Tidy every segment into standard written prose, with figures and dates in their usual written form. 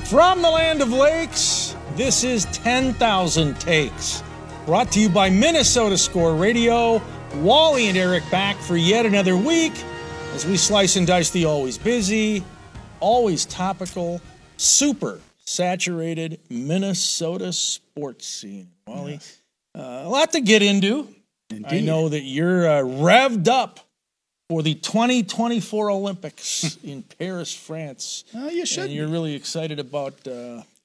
From the land of lakes, this is 10,000 Takes. Brought to you by Minnesota Score Radio. Wally and Eric back for yet another week as we slice and dice the always busy, always topical, super saturated Minnesota sports scene. Wally, a lot to get into. Indeed. I know that you're revved up for the 2024 Olympics in Paris, France. You should. And you're really excited about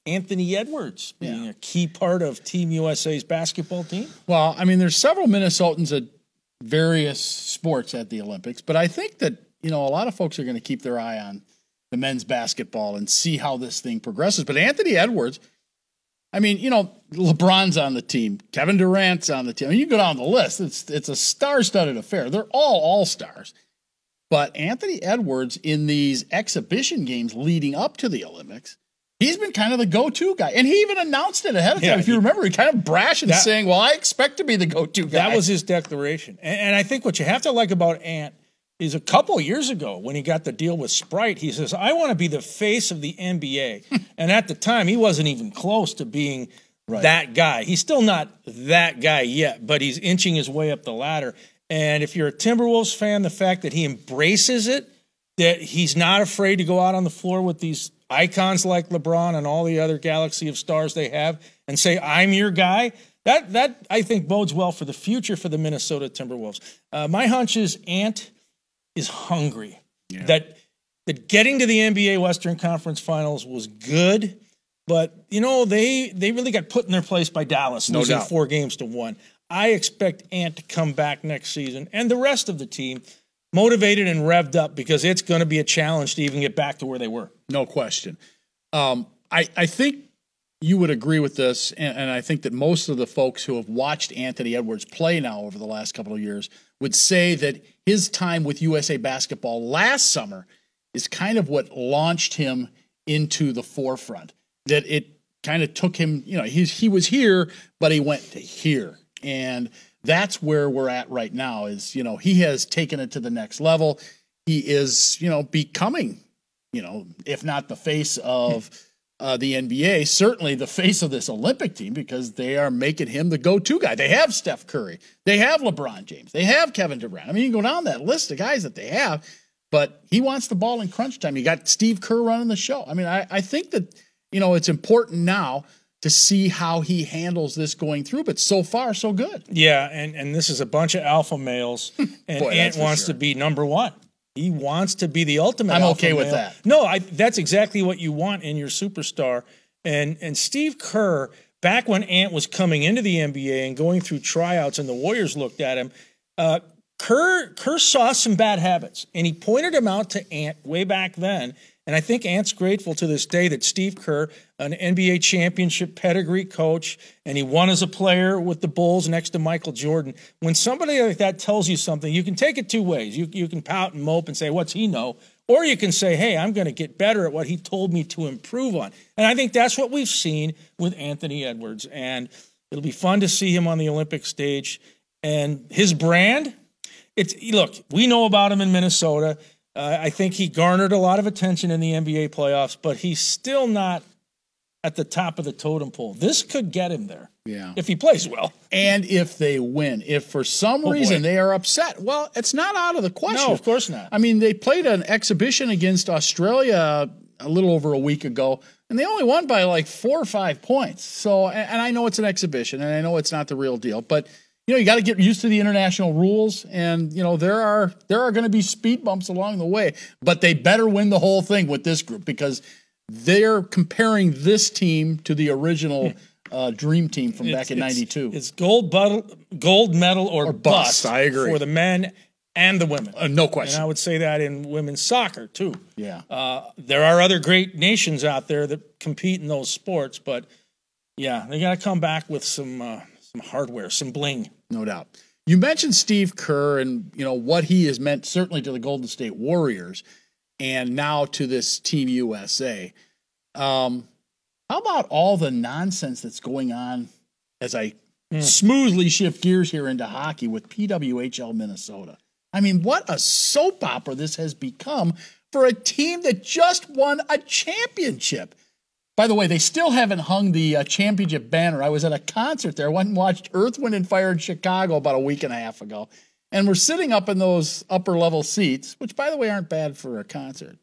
Anthony Edwards being a key part of Team USA's basketball team. Well, I mean, there's several Minnesotans at various sports at the Olympics, but I think that, a lot of folks are going to keep their eye on the men's basketball and see how this thing progresses. But Anthony Edwards, I mean, LeBron's on the team. Kevin Durant's on the team. I mean, you go down the list. It's a star-studded affair. They're all stars. But Anthony Edwards, in these exhibition games leading up to the Olympics, he's been kind of the go-to guy. And he even announced it ahead of time. If you remember, he kind of brashed and saying, well, I expect to be the go-to guy. That was his declaration. And I think what you have to like about Ant is a couple years ago when he got the deal with Sprite, he says, I want to be the face of the NBA. And at the time, he wasn't even close to being that guy. He's still not that guy yet, but he's inching his way up the ladder. And if you're a Timberwolves fan, the fact that he embraces it, that he's not afraid to go out on the floor with these icons like LeBron and all the other galaxy of stars they have and say, I'm your guy, that I think bodes well for the future for the Minnesota Timberwolves. My hunch is Ant is hungry. Yeah. That getting to the NBA Western Conference Finals was good, but they really got put in their place by Dallas, losing 4-1. I expect Ant to come back next season and the rest of the team motivated and revved up because it's going to be a challenge to even get back to where they were. No question. I think you would agree with this, and I think that most of the folks who have watched Anthony Edwards play now over the last couple of years would say that his time with USA Basketball last summer is kind of what launched him into the forefront. That it kind of took him, he was here, but he went to here. And that's where we're at right now is, he has taken it to the next level. He is, becoming, if not the face of the NBA, certainly the face of this Olympic team because they are making him the go-to guy. They have Steph Curry. They have LeBron James. They have Kevin Durant. I mean, you can go down that list of guys that they have, but he wants the ball in crunch time. You got Steve Kerr running the show. I mean, I think that, it's important now to see how he handles this going through, but so far, so good. Yeah, and this is a bunch of alpha males, and Boy, Ant wants to be number one. He wants to be the ultimate alpha okay with male. that. No, that's exactly what you want in your superstar. And Steve Kerr, back when Ant was coming into the NBA and going through tryouts and the Warriors looked at him, Kerr saw some bad habits, and he pointed them out to Ant way back then. And I think Ant's grateful to this day that Steve Kerr, an NBA championship pedigree coach, and he won as a player with the Bulls next to Michael Jordan. When somebody like that tells you something, you can take it two ways. You can pout and mope and say, what's he know? Or you can say, hey, I'm going to get better at what he told me to improve on. And I think that's what we've seen with Anthony Edwards. And it'll be fun to see him on the Olympic stage. And his brand, look, we know about him in Minnesota. I think he garnered a lot of attention in the NBA playoffs, but he's still not at the top of the totem pole. This could get him there if he plays well. And if they win. If for some reason they are upset, well, it's not out of the question. No, of course not. I mean, they played an exhibition against Australia a little over a week ago, and they only won by like 4 or 5 points. So, and I know it's an exhibition, and I know it's not the real deal, but you got to get used to the international rules, and there are going to be speed bumps along the way, but they better win the whole thing with this group because they're comparing this team to the original dream team from back in '92. It's gold medal or bust. I agree for the men and the women. No question. And I would say that in women's soccer too. Yeah. There are other great nations out there that compete in those sports, but yeah, they got to come back with some hardware, some bling. No doubt. You mentioned Steve Kerr and, what he has meant certainly to the Golden State Warriors and now to this Team USA. How about all the nonsense that's going on as I smoothly shift gears here into hockey with PWHL Minnesota? I mean, what a soap opera this has become for a team that just won a championship. By the way, they still haven't hung the championship banner. I was at a concert there. I went and watched Earth, Wind, and Fire in Chicago about a week and a half ago. And we're sitting up in those upper-level seats, which, by the way, aren't bad for a concert.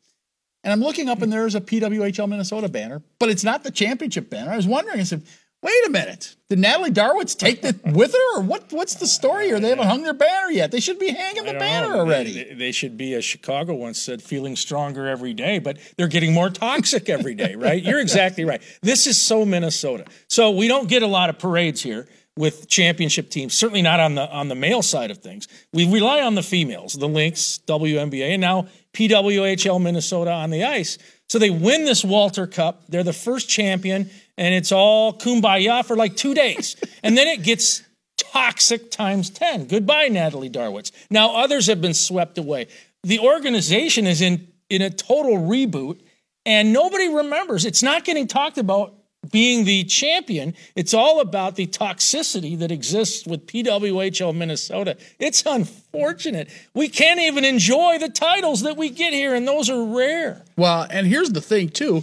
And I'm looking up, and there's a PWHL Minnesota banner, but it's not the championship banner. I was wondering, I said, wait a minute. Did Natalie Darwitz take it with her, or what's the story here? They haven't hung their banner yet. They should be hanging the banner already. They should be, as Chicago once said, feeling stronger every day, but they're getting more toxic every day, right? You're exactly right. This is so Minnesota. So we don't get a lot of parades here with championship teams, certainly not on the male side of things. We rely on the females, the Lynx, WNBA, and now PWHL Minnesota on the ice. So they win this Walter Cup. They're the first champion, and it's all kumbaya for like 2 days. And then it gets toxic times 10. Goodbye, Natalie Darwitz. Now others have been swept away. The organization is in a total reboot, and nobody remembers. It's not getting talked about being the champion. It's all about the toxicity that exists with PWHL Minnesota. It's unfortunate. We can't even enjoy the titles that we get here, and those are rare. Well, and here's the thing, too.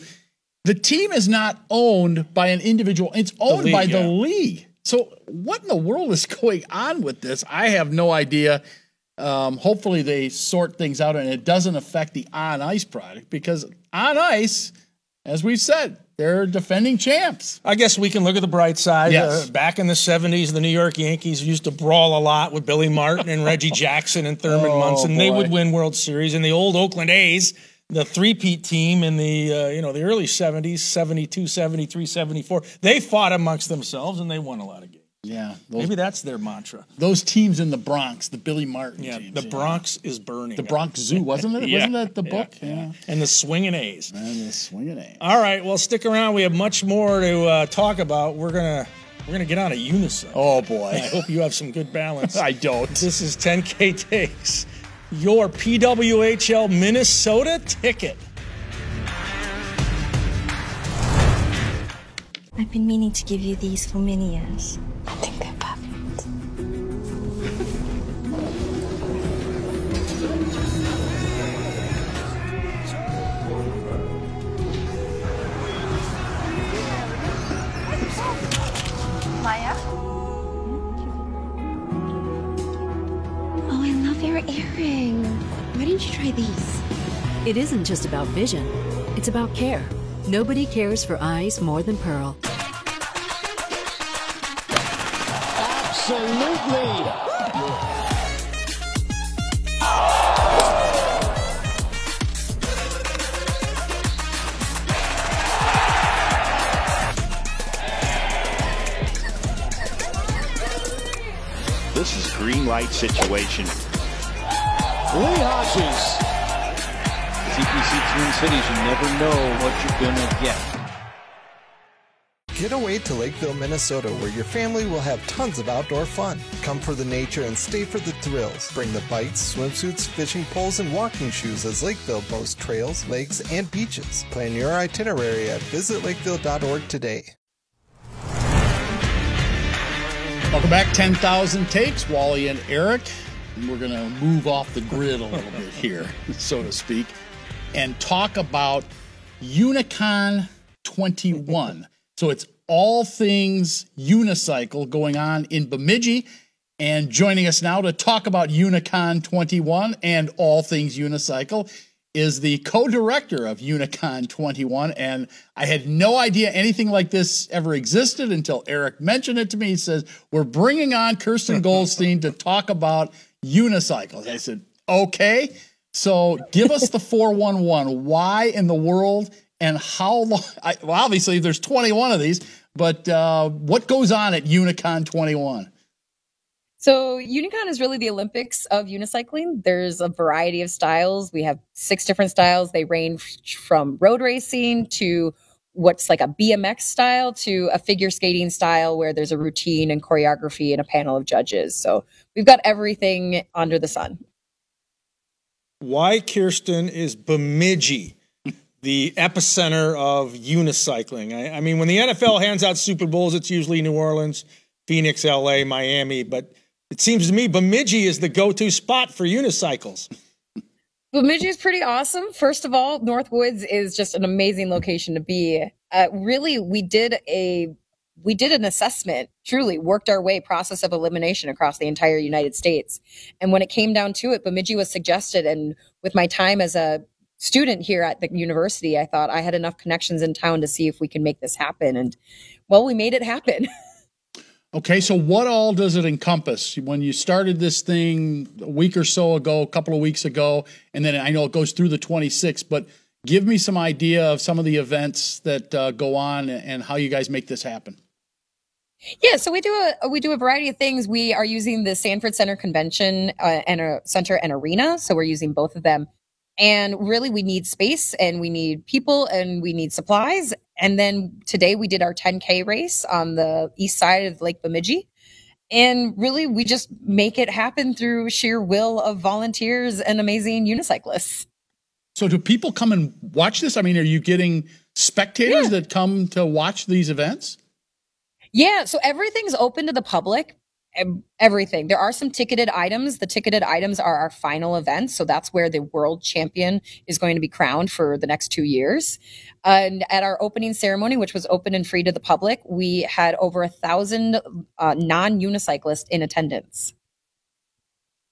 The team is not owned by an individual. It's owned by the league. So what in the world is going on with this? I have no idea. Hopefully they sort things out and it doesn't affect the on-ice product, because on ice, as we've said, they're defending champs. I guess we can look at the bright side. Yes. Back in the 70s, the New York Yankees used to brawl a lot with Billy Martin and Reggie Jackson and Thurman Munson. They would win World Series. And the old Oakland A's, the three-peat team in the the early 70s, 72, 73, 74, they fought amongst themselves and they won a lot of games. Yeah. Maybe that's their mantra. Those teams in the Bronx, the Billy Martin teams. The Bronx is burning. The Bronx Zoo, wasn't it? Wasn't that the book? Yeah. And the Swingin' A's. All right, well, stick around. We have much more to talk about. We're gonna get on a unicycle. Oh, boy. I hope you have some good balance. I don't. This is 10K Takes, your PWHL Minnesota ticket. I've been meaning to give you these for many years. I think they're perfect. Maya? Oh, I love your earring. Why didn't you try these? It isn't just about vision. It's about care. Nobody cares for eyes more than Pearl. Absolutely. This is green light situation. Lee Hodges. TPC Twin Cities, you never know what you're gonna get. Get away to Lakeville, Minnesota, where your family will have tons of outdoor fun. Come for the nature and stay for the thrills. Bring the bikes, swimsuits, fishing poles, and walking shoes, as Lakeville boasts trails, lakes, and beaches. Plan your itinerary at visitlakeville.org today. Welcome back, 10,000 Takes, Wally and Eric. And we're going to move off the grid a little bit here, so to speak, and talk about Unicon 21. So it's all things unicycle going on in Bemidji. And joining us now to talk about Unicon 21 and all things unicycle is the co-director of Unicon 21. And I had no idea anything like this ever existed until Eric mentioned it to me. He says, we're bringing on Kirsten Goldstein to talk about unicycles. I said, okay. So give us the 411. Why in the world and how long? Well, obviously, there's 21 of these, but what goes on at Unicon 21? So Unicon is really the Olympics of unicycling. There's a variety of styles. We have 6 different styles. They range from road racing to what's like a BMX style to a figure skating style where there's a routine and choreography and a panel of judges. So we've got everything under the sun. Why, Kirsten, is Bemidji the epicenter of unicycling? I mean, when the NFL hands out Super Bowls, it's usually New Orleans, Phoenix, LA, Miami, but it seems to me Bemidji is the go-to spot for unicycles. Bemidji is pretty awesome. First of all, Northwoods is just an amazing location to be. really, we did an assessment, truly worked our way, process of elimination across the entire United States. And when it came down to it, Bemidji was suggested. And with my time as a student here at the university, I thought I had enough connections in town to see if we could make this happen. And well, we made it happen. Okay, so what all does it encompass? When you started this thing a week or so ago, a couple of weeks ago, and then I know it goes through the 26th, but give me some idea of some of the events that go on and how you guys make this happen. Yeah, so we do a variety of things. We are using the Sanford Center Convention Center and Arena, so we're using both of them. And really, we need space, and we need people, and we need supplies. And then today we did our 10K race on the east side of Lake Bemidji. And really, we just make it happen through sheer will of volunteers and amazing unicyclists. So do people come and watch this? I mean, are you getting spectators that come to watch these events? Yeah, so everything's open to the public. Everything. There are some ticketed items. The ticketed items are our final event. So that's where the world champion is going to be crowned for the next 2 years. And at our opening ceremony, which was open and free to the public, we had over 1,000 non-unicyclists in attendance.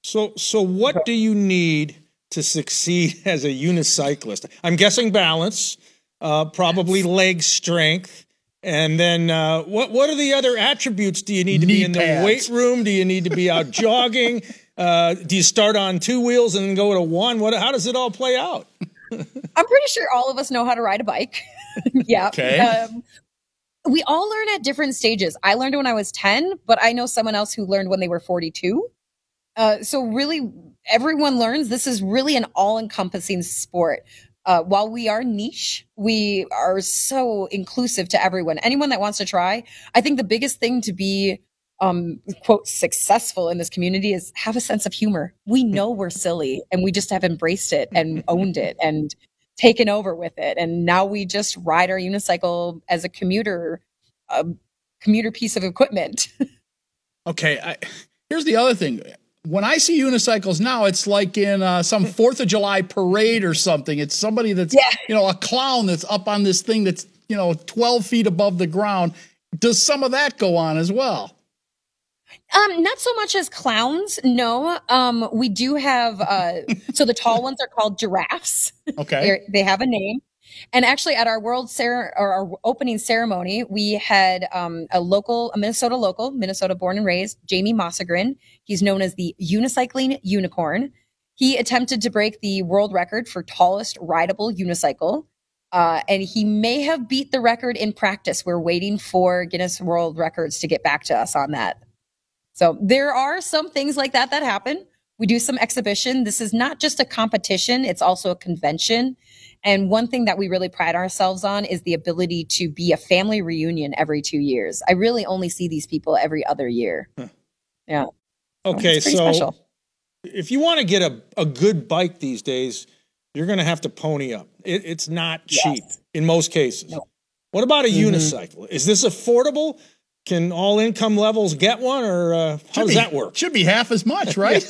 So what do you need to succeed as a unicyclist? I'm guessing balance, probably leg strength. And then what are the other attributes? Do you need to be in the weight room? Do you need to be out jogging? Do you start on 2 wheels and then go to 1? How does it all play out? I'm pretty sure all of us know how to ride a bike. Yeah. Okay. We all learn at different stages. I learned when I was 10, but I know someone else who learned when they were 42. So really, everyone learns. This is really an all-encompassing sport. While we are niche, we are so inclusive to everyone. Anyone that wants to try. I think the biggest thing to be, quote, successful in this community is have a sense of humor. We know we're silly, and we just have embraced it and owned it and taken over with it. And now we just ride our unicycle as a commuter piece of equipment. Okay. Here's the other thing. When I see unicycles now, it's like in some 4th of July parade or something. It's somebody that's, a clown that's up on this thing that's, 12 feet above the ground. Does some of that go on as well? Not so much as clowns. No. We do have, so the tall ones are called giraffes. Okay. They have a name. And actually at our our opening ceremony, we had a Minnesota local, Minnesota born and raised, Jamie Mossegren. He's known as the unicycling unicorn. He attempted to break the world record for tallest rideable unicycle. And he may have beat the record in practice. We're waiting for Guinness World Records to get back to us on that. So there are some things like that happen. We do some exhibition. This is not just a competition. It's also a convention. And one thing that we really pride ourselves on is the ability to be a family reunion every 2 years. I really only see these people every other year. Huh. Yeah. Okay, so special. If you want to get a good bike these days, you're going to have to pony up. It's not cheap in most cases. No. What about a unicycle? Is this affordable? Can all income levels get one, or how does that work? Should be half as much, right?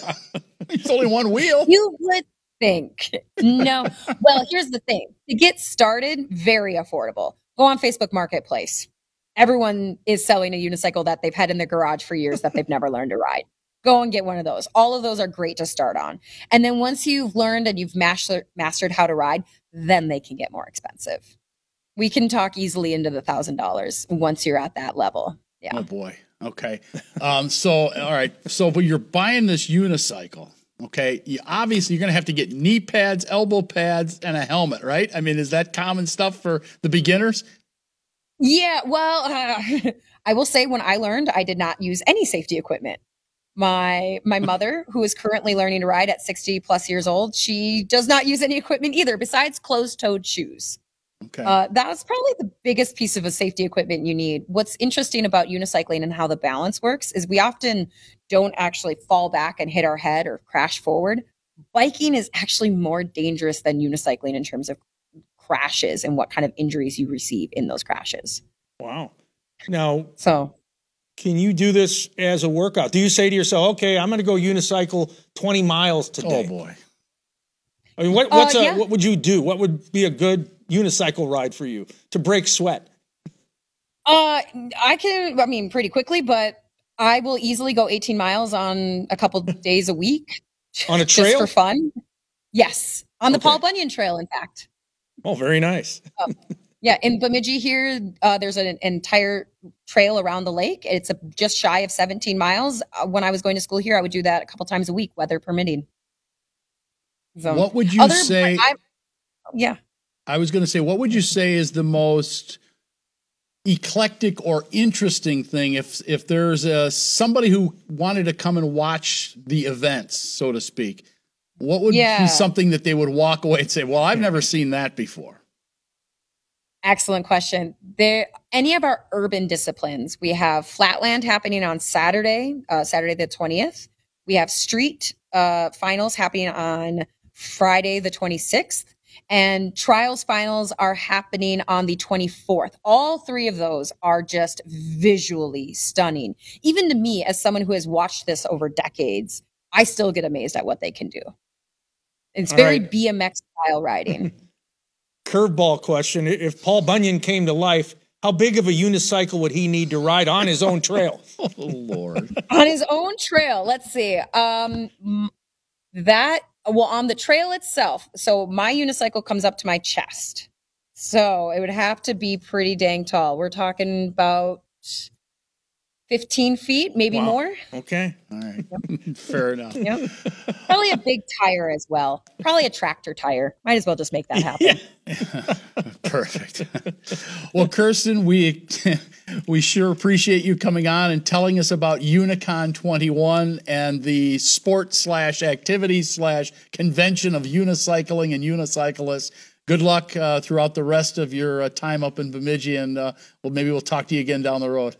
It's only one wheel. You would think. No. Well, here's the thing. To get started, very affordable. Go on Facebook Marketplace. Everyone is selling a unicycle that they've had in their garage for years that they've never learned to ride. Go and get one of those. All of those are great to start on. And then once you've learned and you've mastered how to ride, then they can get more expensive. We can talk easily into the $1,000 once you're at that level. Yeah. Oh boy. Okay. So, all right. So, but you're buying this unicycle. Okay. You're going to have to get knee pads, elbow pads, and a helmet, right? I mean, is that common stuff for the beginners? Yeah. Well, I will say when I learned, I did not use any safety equipment. My mother, who is currently learning to ride at 60 plus years old, she does not use any equipment either besides closed-toed shoes. Okay. That's probably the biggest piece of a safety equipment you need. What's interesting about unicycling and how the balance works is we often don't actually fall back and hit our head or crash forward. Biking is actually more dangerous than unicycling in terms of crashes and what kind of injuries you receive in those crashes. Wow. Now, can you do this as a workout? Do you say to yourself, okay, I'm going to go unicycle 20 miles today? Oh boy. I mean, what would you do? What would be a good unicycle ride for you to break sweat? I mean, pretty quickly, but I will easily go 18 miles on a couple days a week. On a trail? Just for fun. Yes. On the Paul Bunyan Trail, in fact. Oh, very nice. Yeah. In Bemidji here, there's an entire trail around the lake. It's just shy of 17 miles. When I was going to school here, I would do that a couple times a week, weather permitting. So, what would you say? Yeah. I was going to say, what would you say is the most eclectic or interesting thing if there's somebody who wanted to come and watch the events, so to speak? What would be something that they would walk away and say, well, I've never seen that before? Excellent question. Any of our urban disciplines, we have Flatland happening on Saturday, Saturday the 20th. We have street finals happening on Friday the 26th. And trials finals are happening on the 24th. All three of those are just visually stunning. Even to me, as someone who has watched this over decades, I still get amazed at what they can do. It's very BMX style riding. Curveball question. If Paul Bunyan came to life, how big of a unicycle would he need to ride on his own trail? Oh, Lord. On his own trail. Let's see. On the trail itself. So my unicycle comes up to my chest. So it would have to be pretty dang tall. We're talking about 15 feet, maybe more. Okay. All right. Yep. Fair enough. Yep. Probably a big tire as well. Probably a tractor tire. Might as well just make that happen. Yeah. Perfect. Well, Kirsten, we sure appreciate you coming on and telling us about Unicon 21 and the sport/activity/convention of unicycling and unicyclists. Good luck throughout the rest of your time up in Bemidji, and maybe we'll talk to you again down the road.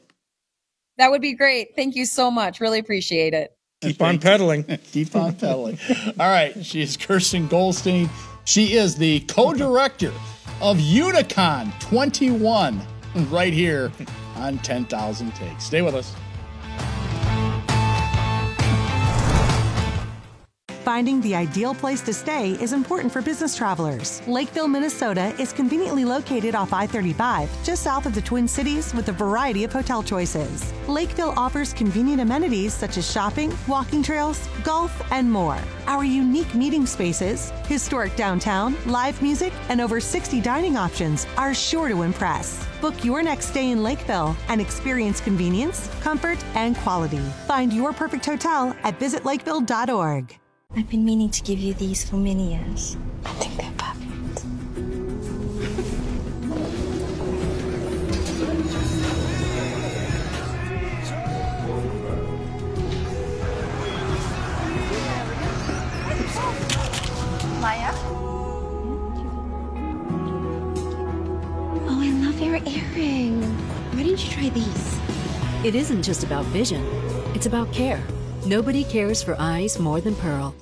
That would be great. Thank you so much. Really appreciate it. Keep on pedaling. Keep on pedaling. All right. She's Kirsten Goldstein. She is the co-director of Unicon 21 right here on 10,000 Takes. Stay with us. Finding the ideal place to stay is important for business travelers. Lakeville, Minnesota is conveniently located off I-35, just south of the Twin Cities, with a variety of hotel choices. Lakeville offers convenient amenities such as shopping, walking trails, golf, and more. Our unique meeting spaces, historic downtown, live music, and over 60 dining options are sure to impress. Book your next stay in Lakeville and experience convenience, comfort, and quality. Find your perfect hotel at visitlakeville.org. I've been meaning to give you these for many years. I think they're perfect. Maya? Oh, I love your earring. Why didn't you try these? It isn't just about vision, it's about care. Nobody cares for eyes more than Pearl.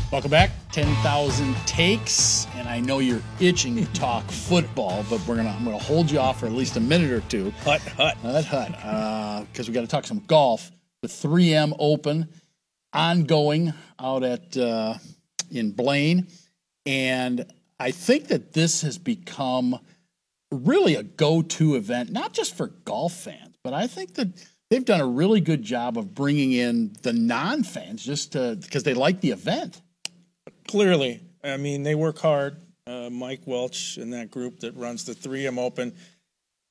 Welcome back, 10,000 Takes, and I know you're itching to talk football, but I'm gonna hold you off for at least a minute or two. Because we got to talk some golf. The 3M Open ongoing out at in Blaine, and I think that this has become really a go-to event, not just for golf fans, but I think that they've done a really good job of bringing in the non-fans just because they like the event. Clearly. I mean, they work hard. Mike Welch and that group that runs the 3M Open,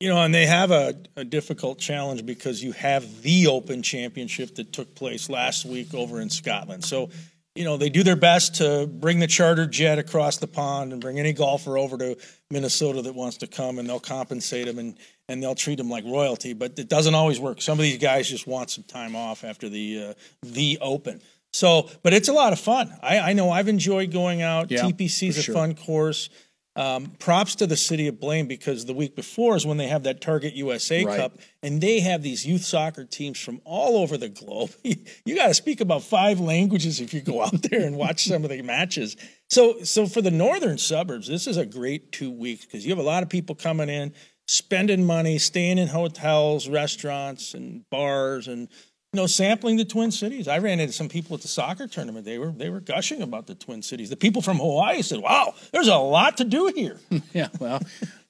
and they have a difficult challenge because you have the Open Championship that took place last week over in Scotland. So, they do their best to bring the charter jet across the pond and bring any golfer over to Minnesota that wants to come, and they'll compensate them and they'll treat them like royalty. But it doesn't always work. Some of these guys just want some time off after the Open. So, but it's a lot of fun. I know I've enjoyed going out. Yeah, TPC's a fun course. Props to the city of Blaine, because the week before is when they have that Target USA Cup, and they have these youth soccer teams from all over the globe. You got to speak about 5 languages if you go out there and watch some of the matches. So for the northern suburbs, this is a great 2 weeks because you have a lot of people coming in, spending money, staying in hotels, restaurants, and bars, and sampling the Twin Cities. I ran into some people at the soccer tournament. They were gushing about the Twin Cities. The people from Hawaii said, wow, there's a lot to do here. Yeah, well,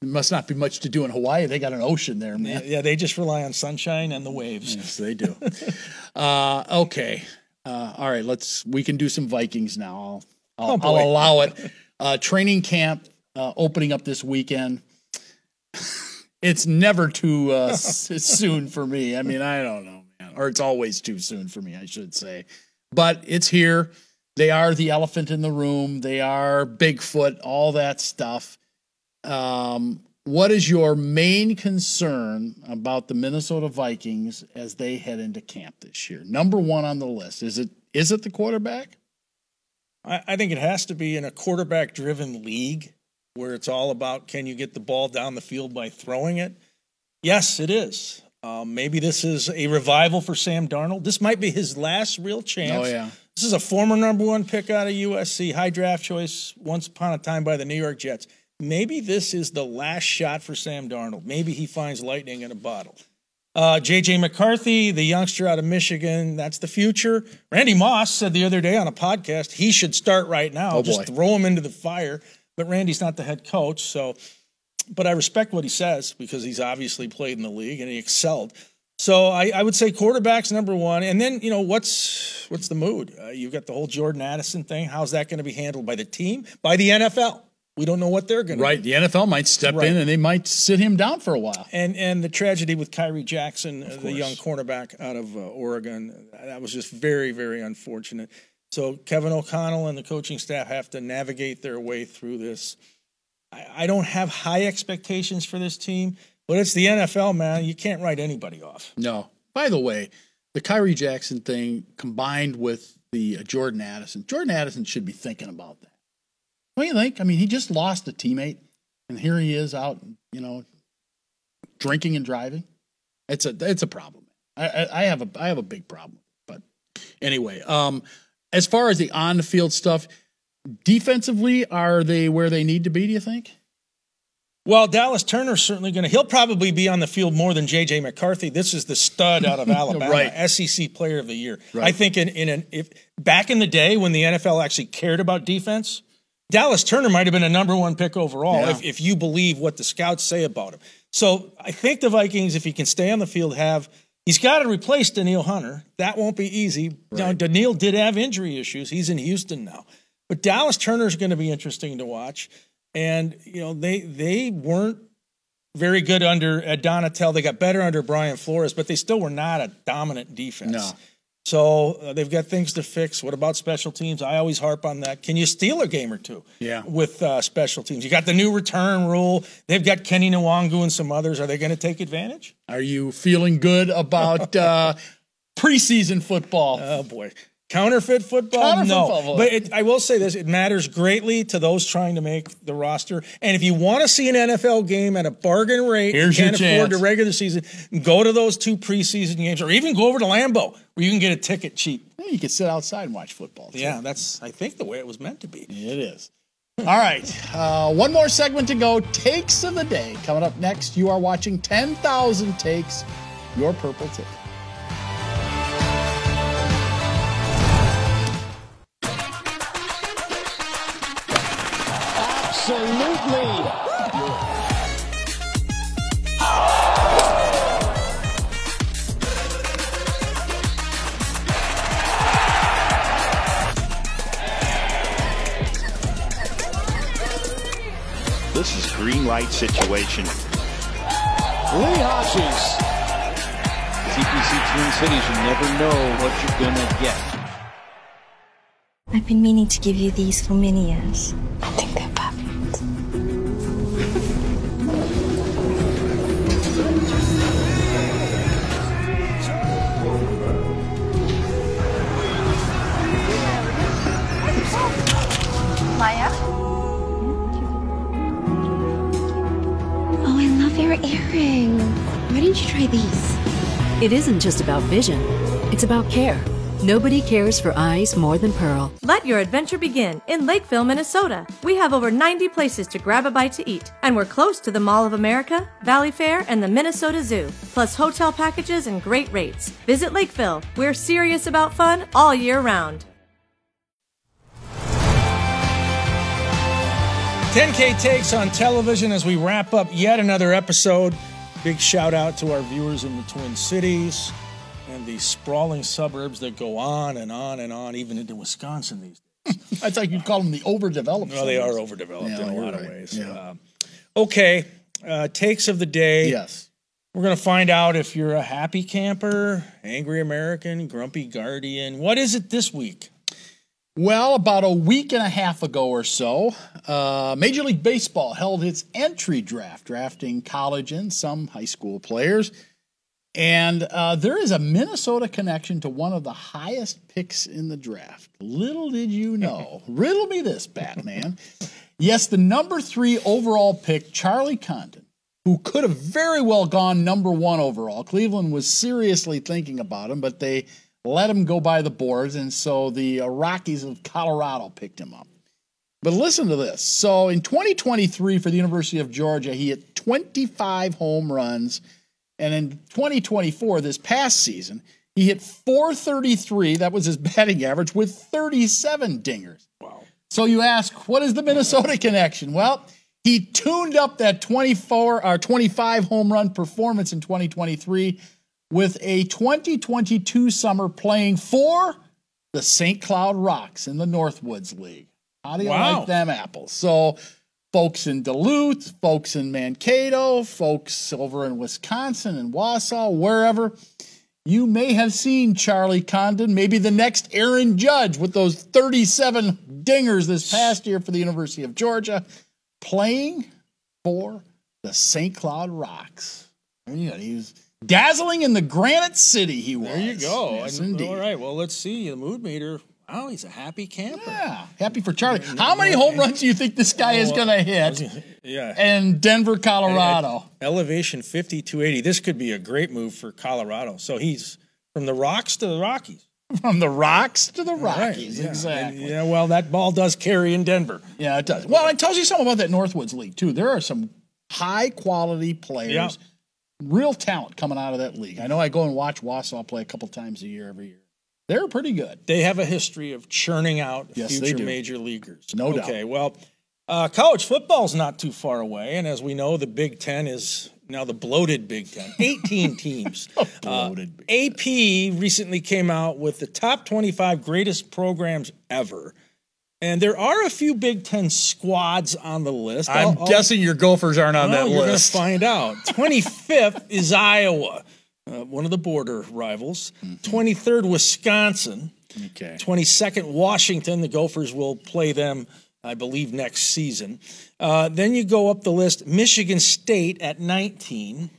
there must not be much to do in Hawaii. They got an ocean there, man. Yeah, they just rely on sunshine and the waves. Yes, they do. Okay. All right, we can do some Vikings now. I'll allow it. Training camp opening up this weekend. It's never too soon for me. I mean, I don't know, man. Or it's always too soon for me, I should say. But it's here. They are the elephant in the room. They are Bigfoot, all that stuff. What is your main concern about the Minnesota Vikings as they head into camp this year? Number one on the list. Is it the quarterback? I think it has to be in a quarterback-driven league where it's all about can you get the ball down the field by throwing it? Yes, it is. Maybe this is a revival for Sam Darnold. This might be his last real chance. Oh, yeah. This is a former number one pick out of USC, high draft choice once upon a time by the New York Jets. Maybe this is the last shot for Sam Darnold. Maybe he finds lightning in a bottle. J.J. McCarthy, the youngster out of Michigan, that's the future. Randy Moss said the other day on a podcast he should start right now. Just throw him into the fire. But Randy's not the head coach, but I respect what he says because he's obviously played in the league and he excelled. So I would say quarterback's number one. And then, what's the mood? You've got the whole Jordan Addison thing. How's that going to be handled by the team? By the NFL? We don't know what they're going to do. Right. The NFL might step in and they might sit him down for a while. And the tragedy with Kyrie Jackson, the young cornerback out of Oregon, that was just very, very unfortunate. So Kevin O'Connell and the coaching staff have to navigate their way through this. I don't have high expectations for this team, but it's the NFL, man. You can't write anybody off. No. By the way, the Kyrie Jackson thing combined with the Jordan Addison should be thinking about that. What do you think? I mean, he just lost a teammate, and here he is out, drinking and driving. It's a problem. I have a big problem. But anyway, as far as the on the field stuff, defensively, are they where they need to be? Do you think? Well, Dallas Turner's certainly he'll probably be on the field more than J.J. McCarthy. This is the stud out of Alabama, right. SEC Player of the Year. Right. I think if back in the day when the NFL actually cared about defense, Dallas Turner might have been a number one pick overall if you believe what the scouts say about him. So I think the Vikings, if he can stay on the field, he's got to replace Danielle Hunter. That won't be easy. Right. Now, Danielle did have injury issues. He's in Houston now. But Dallas Turner's going to be interesting to watch. And, they weren't very good under Donatel. They got better under Brian Flores, but they still were not a dominant defense. No. So they've got things to fix. What about special teams? I always harp on that. Can you steal a game or two with special teams? You got the new return rule. They've got Kenny Nwangu and some others. Are they going to take advantage? Are you feeling good about preseason football? Oh, boy. Counterfeit football? No. But I will say this. It matters greatly to those trying to make the roster. And if you want to see an NFL game at a bargain rate, can't afford the regular season, go to those 2 preseason games or even go over to Lambeau where you can get a ticket cheap. Yeah, you can sit outside and watch football. Too. Yeah, that's, I think, the way it was meant to be. It is. All right. One more segment to go. Takes of the day. Coming up next, you are watching 10,000 Takes, your purple ticket. Absolutely. This is green light situation. Lee Hodges. TPC Twin Cities, you never know what you're going to get. I've been meaning to give you these for many years. I think they're perfect. Maya? Oh, I love your earrings. Why didn't you try these? It isn't just about vision, it's about care. Nobody cares for eyes more than Pearl. Let your adventure begin in Lakeville, Minnesota. We have over 90 places to grab a bite to eat, and we're close to the Mall of America, Valley Fair, and the Minnesota Zoo, plus hotel packages and great rates. Visit Lakeville. We're serious about fun all year round. 10K Takes on television as we wrap up yet another episode. Big shout out to our viewers in the Twin Cities and the sprawling suburbs that go on and on and on, even into Wisconsin these days. I thought you'd call them the overdeveloped. No, they are overdeveloped in a lot of right. ways. Yeah. Okay, takes of the day. Yes. We're going to find out if you're a happy camper, angry American, grumpy guardian. What is it this week? Well, about a week and a half ago or so, Major League Baseball held its entry draft, drafting college and some high school players. And there is a Minnesota connection to one of the highest picks in the draft. Little did you know. Riddle me this, Batman. Yes, the number 3 overall pick, Charlie Condon, who could have very well gone number 1 overall. Cleveland was seriously thinking about him, but they let him go by the boards, and so the Rockies of Colorado picked him up. But listen to this. So in 2023 for the University of Georgia, he hit 25 home runs, and in 2024, this past season, he hit .433, that was his batting average, with 37 dingers. Wow. So you ask, what is the Minnesota connection? Well, he tuned up that 25 home run performance in 2023 with a 2022 summer playing for the St. Cloud Rocks in the Northwoods League. How do you like them apples? So folks in Duluth, folks in Mankato, folks over in Wisconsin and Wausau, wherever, you may have seen Charlie Condon, maybe the next Aaron Judge with those 37 dingers this past year for the University of Georgia, playing for the St. Cloud Rocks. He was dazzling in the Granite City, he was. There you go. Yes, indeed. All right, well, let's see. The mood meter. Wow, he's a happy camper. Yeah, happy for Charlie. How many home runs do you think this guy is going to hit? Yeah. In Denver, Colorado. Elevation 5280. This could be a great move for Colorado. So he's from the Rocks to the Rockies. From the Rocks to the Rockies, right, yeah. Exactly. Yeah, well, that ball does carry in Denver. Yeah, it does. Well, it tells you something about that Northwoods League, too. There are some high-quality players, real talent coming out of that league. I know I go and watch Wausau play a couple times a year every year. They're pretty good. They have a history of churning out future major leaguers. No doubt. Okay, well, college football's not too far away, and as we know, the Big Ten is now the bloated Big Ten. 18 teams. AP recently came out with the top 25 greatest programs ever. And there are a few Big Ten squads on the list. I'm guessing your Gophers aren't on that list. You're going to find out. 25th is Iowa, one of the border rivals. 23rd, Wisconsin. Okay. 22nd, Washington. The Gophers will play them, I believe, next season. Then you go up the list. Michigan State at 19.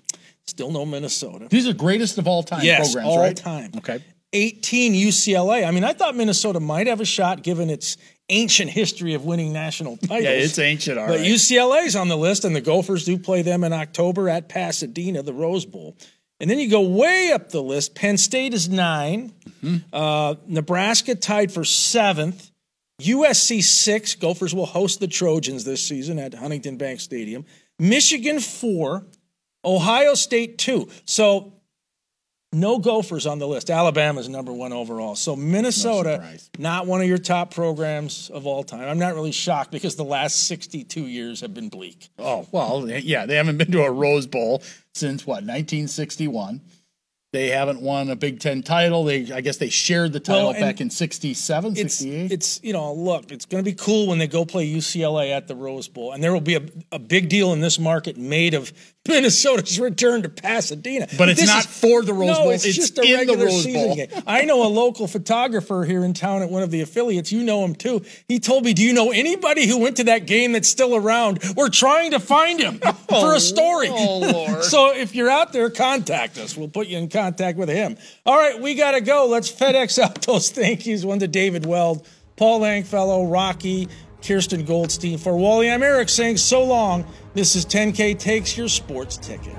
Still no Minnesota. These are greatest of all time programs, right? all time. Okay. 18, UCLA. I mean, I thought Minnesota might have a shot given its ancient history of winning national titles. Yeah, it's ancient, all but right. UCLA's on the list, and the Gophers do play them in October at Pasadena, the Rose Bowl. And then you go way up the list. Penn State is 9. Nebraska tied for 7th. USC 6. Gophers will host the Trojans this season at Huntington Bank Stadium. Michigan 4. Ohio State 2. So no Gophers on the list. Alabama's number 1 overall. So Minnesota, not one of your top programs of all time. I'm not really shocked because the last 62 years have been bleak. Oh, well, yeah, they haven't been to a Rose Bowl since, 1961. They haven't won a Big Ten title. I guess they shared the title back in 67, 68. It's look, it's going to be cool when they go play UCLA at the Rose Bowl. And there will be a big deal in this market made of Minnesota's return to Pasadena. But it's not for the Rose Bowl. It's just a regular season game. I know a local photographer here in town at one of the affiliates. You know him too. He told me, do you know anybody who went to that game that's still around? We're trying to find him for a story. Oh, Lord. So if you're out there, contact us. We'll put you in contact with him. All right, we got to go. Let's FedEx out those thank yous. One to David Weld, Paul Langfellow, Rocky, Kirsten Goldstein. For Wally, I'm Eric saying so long. This is 10K Takes Your Sports Ticket.